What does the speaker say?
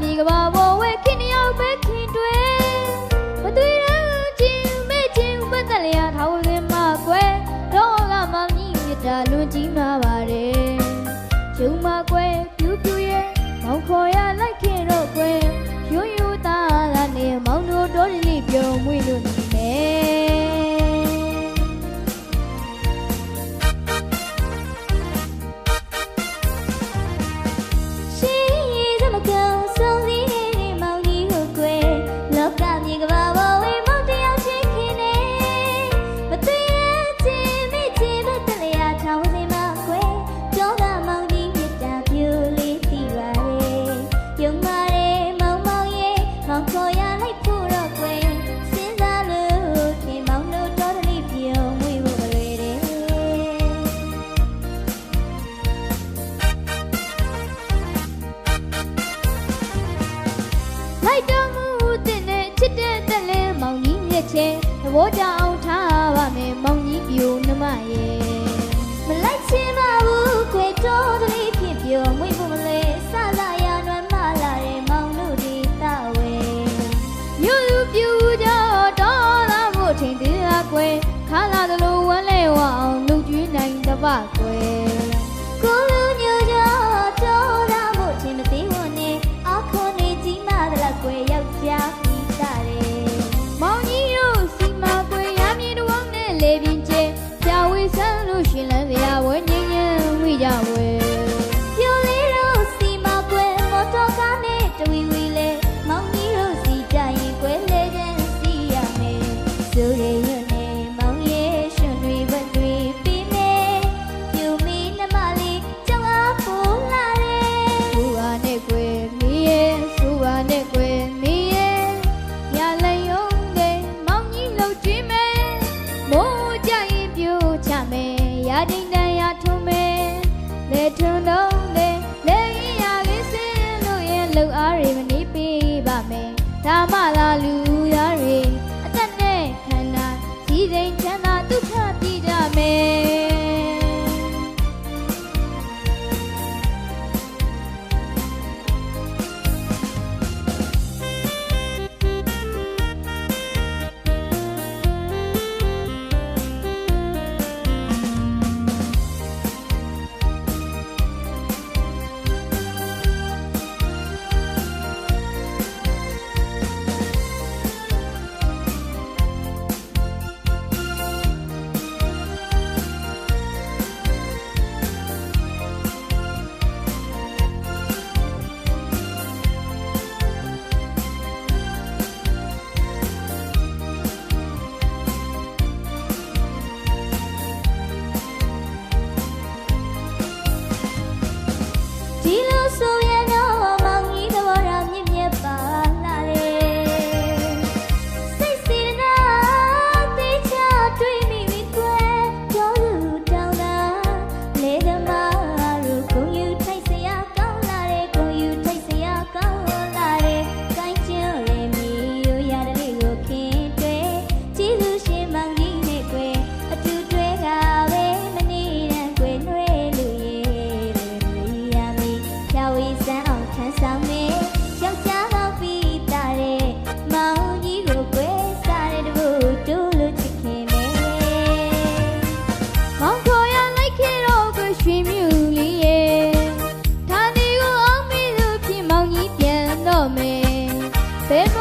မြေကဘာဘောဝဲခင်တယောက်ပဲခင်တွေမသွေးရချင်းမဲချင်းပတ်သက်လျာထောက်စင်မကွယ်တော့ကမောင်ကြီးမြတ်တာလွန်ကြီးမှာပါတယ်ယုံမကွယ်ပြူပြူရဲ့မောင်ခေါ်ရလိုက်ခင်တော့ကွယ်ရိုးရိုးသားသားနဲ့မောင်တို့တော်လေးပြုံးမွေးလို့နေသဘောကျအောင်ထားပါမယ်မောင်ကြီးပြိုနှမရဲ့မလိုက်ချင်ပါဘူးခွေတော်တလေးဖြစ်ပြောမွေးဖို့မလဲစလာရနွမ်းမလာတဲ့မောင်တို့ဒီတာဝဲမြို့လူပြူကြတော်လာဖို့ထင်သေးလားကွယ်ခါလာသလိုဝမ်းလဲဝအောင်လူကျွေးနိုင်တပတ်ကွယ်ကိုလူညိုကြတော်လာဖို့ထင်မသေးဘူးနဲ့အခုနေကြီးမှလားကွယ်ယောက်ျားပြီးတာတယ်မောင်ကြီးတို့စီမကွယ်ရမြေတော်နဲ့လေပြင်းကျဲကြာဝေးဆန်းလို့ရှင်လန်းစရာဝဲငင်းငင်းဝိကြဝဲပြိုလေးတို့စီမကွယ်မော်တော်ကားနဲ့တဝီဝီလဲမောင်ကြီးတို့စီကြရင်ကွယ်လေချမ်းစီရမယ်ဆိုရရနဲ့မောင်ရဲ့ရှင်တွေဘက်တွေပြီးမယ်ပြိုမီနှမလေးကြောက်အားပူလာတယ်ဘူဟာနဲ့ကွယ်မီးရဲ့စူဟာနဲ့ကွယ်မီးရဲ့ရလဲယုံမိုးကြရင်ပြိုချမယ်ရဒိန်တန်ရထုံးမယ်လေထုံတော့လေလေရလေးစင်းလို့ရဲ့လှူအားတွေမနေပေးပါမယ်ဒါမှသာလူရတွေအသက်နဲ့ခန္ဓာကြီးစိမ်ချမ်းသာဒုက္ခပြကြမယ်ဘယ်